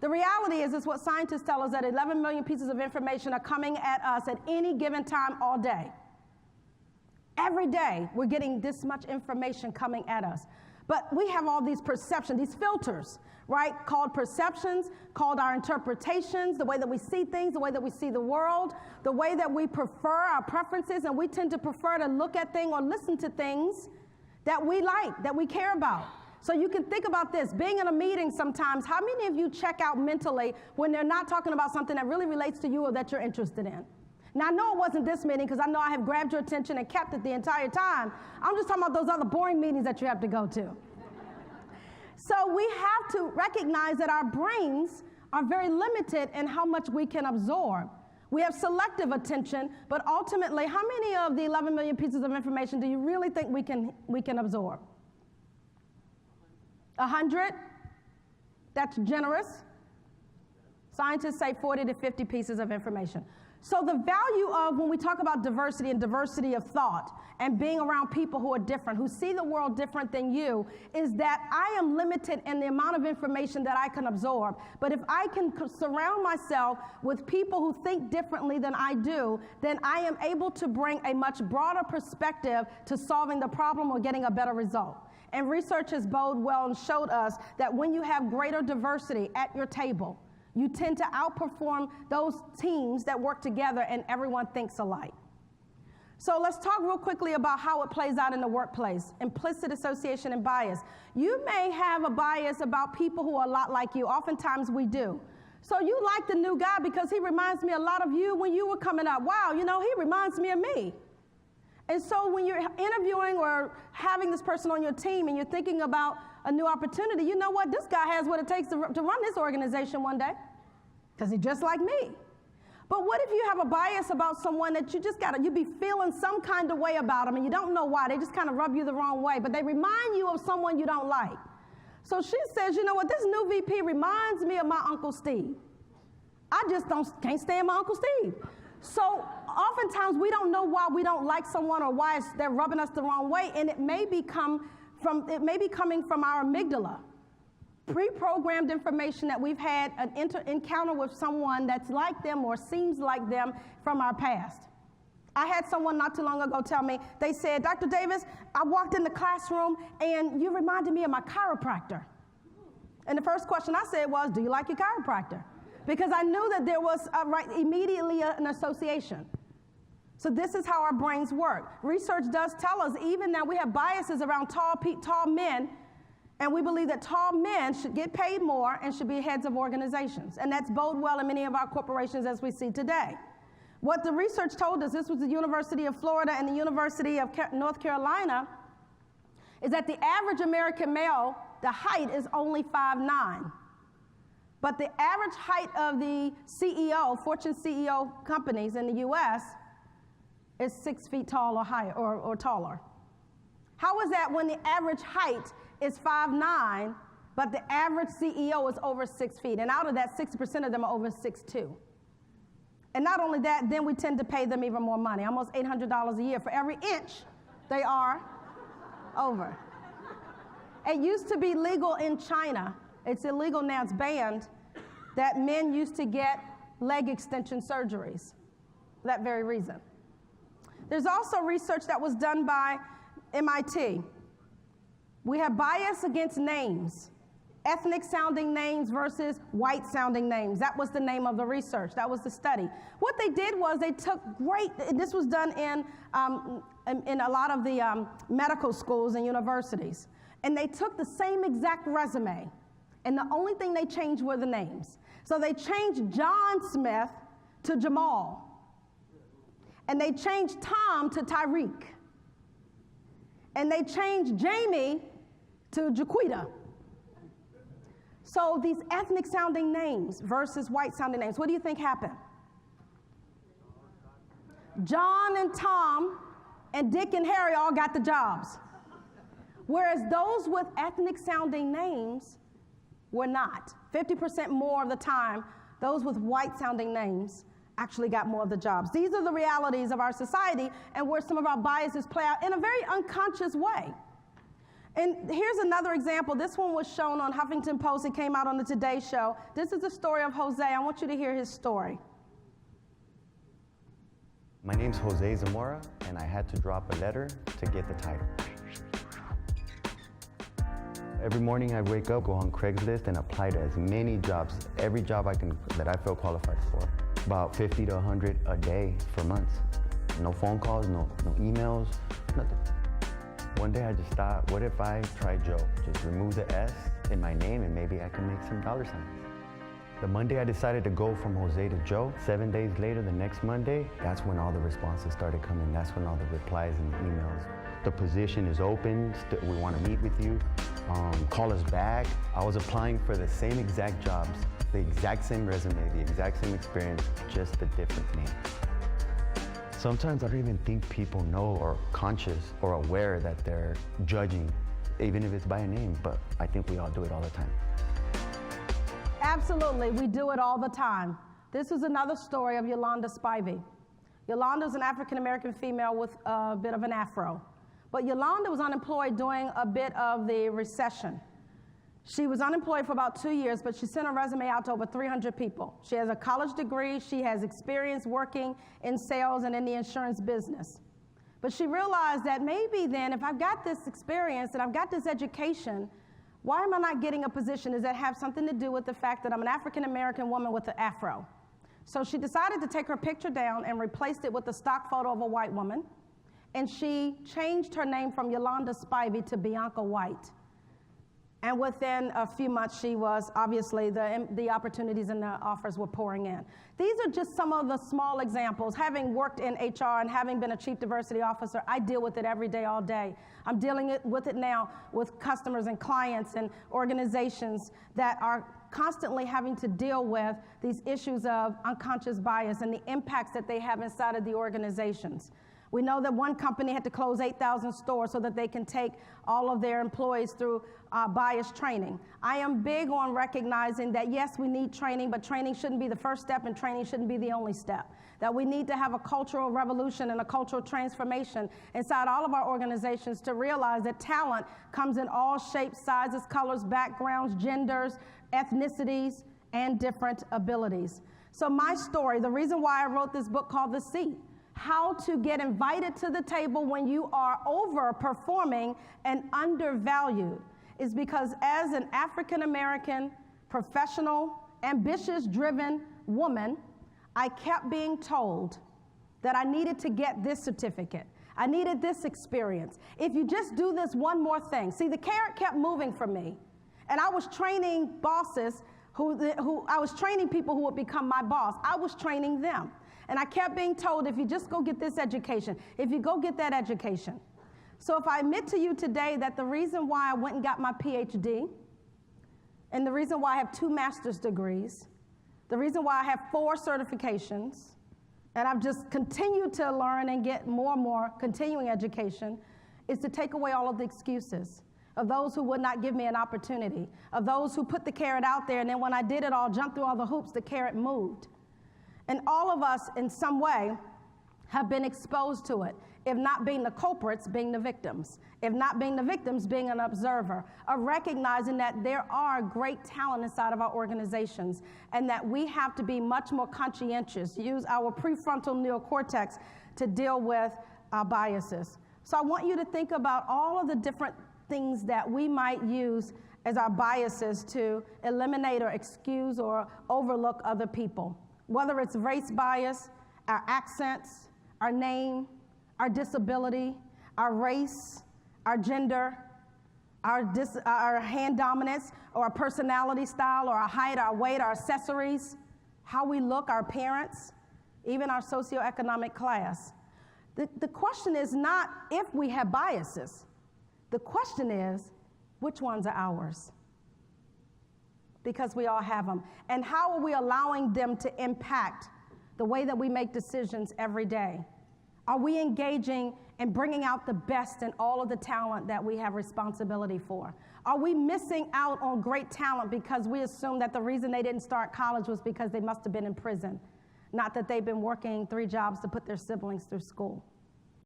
The reality is what scientists tell us, that 11 million pieces of information are coming at us at any given time all day. Every day, we're getting this much information coming at us. But we have all these perceptions, these filters, right? Called perceptions, called our interpretations, the way that we see things, the way that we see the world, the way that we prefer our preferences, and we tend to prefer to look at things or listen to things that we like, that we care about. So you can think about this, being in a meeting sometimes, how many of you check out mentally when they're not talking about something that really relates to you or that you're interested in? Now, I know it wasn't this meeting because I know I have grabbed your attention and kept it the entire time. I'm just talking about those other boring meetings that you have to go to. So we have to recognize that our brains are very limited in how much we can absorb. We have selective attention, but ultimately, how many of the 11 million pieces of information do you really think we can absorb? 100? That's generous. Scientists say 40 to 50 pieces of information. So the value of when we talk about diversity and diversity of thought and being around people who are different, who see the world different than you, is that I am limited in the amount of information that I can absorb. But if I can surround myself with people who think differently than I do, then I am able to bring a much broader perspective to solving the problem or getting a better result. And research has bode well and showed us that when you have greater diversity at your table, you tend to outperform those teams that work together and everyone thinks alike. So let's talk real quickly about how it plays out in the workplace. Implicit association and bias. You may have a bias about people who are a lot like you. Oftentimes we do. So you like the new guy because he reminds me a lot of you when you were coming up. Wow, you know, he reminds me of me. And so when you're interviewing or having this person on your team and you're thinking about a new opportunity, you know what? This guy has what it takes to run this organization one day because he's just like me. But what if you have a bias about someone that you be feeling some kind of way about them and you don't know why? They just kind of rub you the wrong way, but they remind you of someone you don't like. So she says, you know what? This new VP reminds me of my Uncle Steve. I just can't stand my Uncle Steve. So oftentimes we don't know why we don't like someone or why they're rubbing us the wrong way, and it may be coming from our amygdala. Pre-programmed information that we've had an encounter with someone that's like them or seems like them from our past. I had someone not too long ago tell me, they said, Dr. Davis, I walked in the classroom and you reminded me of my chiropractor. And the first question I said was, do you like your chiropractor? Because I knew that there was immediately an association. So this is how our brains work. Research does tell us even now we have biases around tall men, and we believe that tall men should get paid more and should be heads of organizations. And that's bode well in many of our corporations as we see today. What the research told us, this was the University of Florida and the University of North Carolina, is that the average American male, the height is only 5'9". But the average height of the CEO, Fortune CEO companies in the U.S. is 6 feet tall or higher or taller. How is that when the average height is 5'9", but the average CEO is over 6 feet? And out of that, 60% of them are over 6'2". And not only that, then we tend to pay them even more money, almost $800 a year for every inch they are over. It used to be legal in China. It's illegal now, it's banned, that men used to get leg extension surgeries for that very reason. There's also research that was done by MIT. We have bias against names, ethnic sounding names versus white sounding names. That was the name of the research. That was the study. What they did was they took this was done in a lot of the medical schools and universities. And they took the same exact resume. And the only thing they changed were the names. So they changed John Smith to Jamal. And they changed Tom to Tyreek. And they changed Jamie to Jaquita. So these ethnic sounding names versus white sounding names, what do you think happened? John and Tom and Dick and Harry all got the jobs. Whereas those with ethnic sounding names were not. 50% more of the time, those with white sounding names actually got more of the jobs. These are the realities of our society and where some of our biases play out in a very unconscious way. And here's another example. This one was shown on Huffington Post. It came out on the Today Show. This is the story of Jose. I want you to hear his story. My name's Jose Zamora, and I had to drop a letter to get the title. Every morning I wake up, go on Craigslist, and apply to as many jobs, every job that I feel qualified for. About 50 to 100 a day for months. No phone calls, no emails, nothing. One day I just thought, what if I try Joe? Just remove the S in my name and maybe I can make some dollar signs. The Monday I decided to go from Jose to Joe. 7 days later, the next Monday, that's when all the responses started coming. That's when all the replies and the emails. The position is open, we want to meet with you. Call us back. I was applying for the same exact jobs, the exact same resume, the exact same experience, just a different name. Sometimes I don't even think people know or conscious or aware that they're judging, even if it's by a name, but I think we all do it all the time. Absolutely, we do it all the time. This is another story of Yolanda Spivey. Yolanda is an African-American female with a bit of an afro. But Yolanda was unemployed during a bit of the recession. She was unemployed for about 2 years, but she sent her resume out to over 300 people. She has a college degree. She has experience working in sales and in the insurance business. But she realized that maybe then, if I've got this experience and I've got this education, why am I not getting a position? Does that have something to do with the fact that I'm an African-American woman with an afro? So she decided to take her picture down and replaced it with a stock photo of a white woman. And she changed her name from Yolanda Spivey to Bianca White. And within a few months, she was, obviously, the opportunities and the offers were pouring in. These are just some of the small examples. Having worked in HR and having been a chief diversity officer, I deal with it every day, all day. I'm dealing with it now with customers and clients and organizations that are constantly having to deal with these issues of unconscious bias and the impacts that they have inside of the organizations. We know that one company had to close 8,000 stores so that they can take all of their employees through bias training. I am big on recognizing that, yes, we need training, but training shouldn't be the first step and training shouldn't be the only step. That we need to have a cultural revolution and a cultural transformation inside all of our organizations to realize that talent comes in all shapes, sizes, colors, backgrounds, genders, ethnicities, and different abilities. So my story, the reason why I wrote this book called The Seat, how to get invited to the table when you are overperforming and undervalued, is because as an African-American, professional, ambitious, driven woman, I kept being told that I needed to get this certificate. I needed this experience. If you just do this one more thing. See, the carrot kept moving for me. And I was training bosses I was training people who would become my boss. I was training them. And I kept being told, if you just go get this education, if you go get that education. So if I admit to you today that the reason why I went and got my PhD, and the reason why I have 2 master's degrees, the reason why I have 4 certifications, and I've just continued to learn and get more and more continuing education, is to take away all of the excuses of those who would not give me an opportunity, of those who put the carrot out there, and then when I did it all, jumped through all the hoops, the carrot moved. And all of us, in some way, have been exposed to it. If not being the culprits, being the victims. If not being the victims, being an observer. Of recognizing that there are great talent inside of our organizations and that we have to be much more conscientious, use our prefrontal neocortex to deal with our biases. So I want you to think about all of the different things that we might use as our biases to eliminate or excuse or overlook other people. Whether it's race bias, our accents, our name, our disability, our race, our gender, our hand dominance, or our personality style, or our height, our weight, our accessories, how we look, our appearance, even our socioeconomic class. The question is not if we have biases. The question is, which ones are ours? Because we all have them. And how are we allowing them to impact the way that we make decisions every day? Are we engaging and bringing out the best in all of the talent that we have responsibility for? Are we missing out on great talent because we assume that the reason they didn't start college was because they must have been in prison, not that they've been working 3 jobs to put their siblings through school?